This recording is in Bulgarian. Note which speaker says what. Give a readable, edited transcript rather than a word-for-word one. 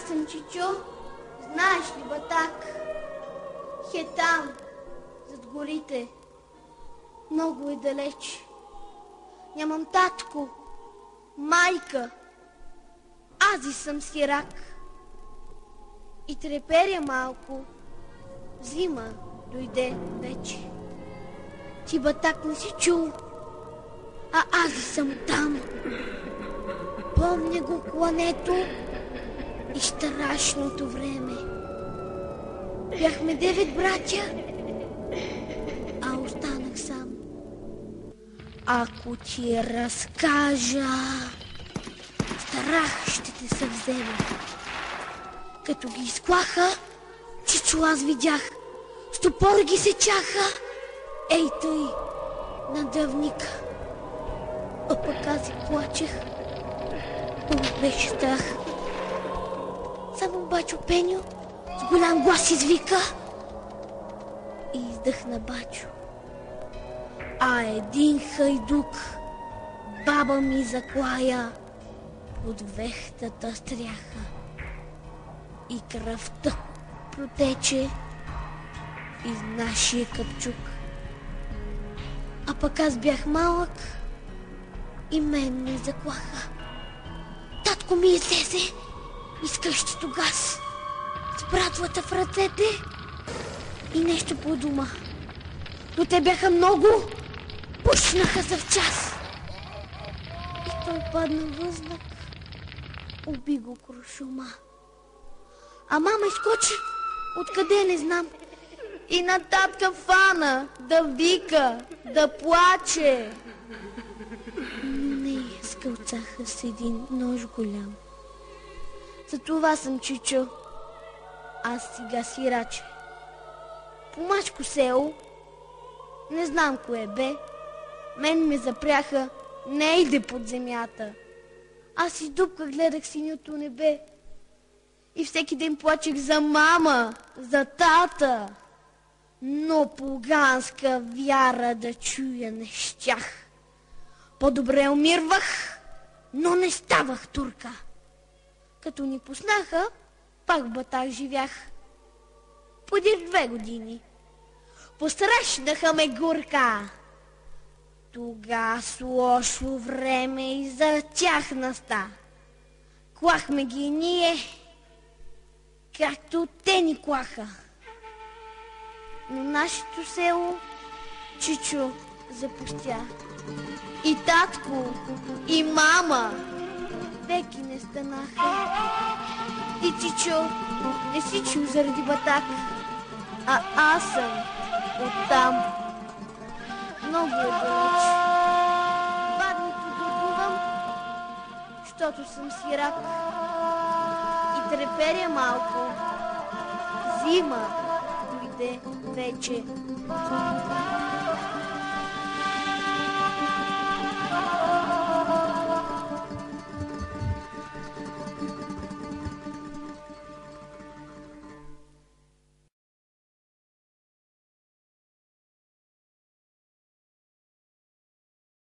Speaker 1: съм, Чичо. Знаеш ли, Батак? Хе там, зад горите. Много е далеч. Нямам татко, майка. Ази съм сирак. И треперя малко. Зима дойде вече. Ти, Батак, не си чул? А ази съм там. Помня го клането и страшното време. Бяхме 9 братя, а останах сам. Ако ти разкажа, страх ще те съвземе. Като ги изклаха, Чичо, аз видях, с топор ги сечаха. Ей тъй, на дъвника. А пък аз и плачех. Много беше страх. Само бачо Пеню с голям глас извика и издъхна бачо. А един хайдук баба ми заклая под вехтата стряха и кръвта протече из нашия капчук. А пък аз бях малък и мен ме заклаха. Татко ми излезе из къщето газ с братвата в ръцете и нещо по дома. Но те бяха много, пушнаха за в час. И той падна възнак, уби го Крушума. А мама изкочи, откъде не знам. И на татка фана да вика, да плаче. Не, скълцаха с един нож голям. За това съм, Чичо. Аз сега сираче. По мачко село, не знам кое бе, мен ме запряха, не иде под земята. Аз из дупка гледах синьото небе и всеки ден плачех за мама, за тата. Но поганска вяра да чуя не щях. По-добре умирвах, но не ставах турка. Като ни пуснаха, пак в Батак живях. Подир 2 години. Посрещнаха ме гурка. Тогас лошо време и за тях наста. Клахме ги ние, както те ни клаха. Но нашето село, Чичо, запустя. И татко, и мама веки не станаха. Ти, Чичо, не си чул заради Батак, а аз съм оттам. Много е далеч. Бадното дългувам, щото съм сирак и треперя малко. Зима дойде вече.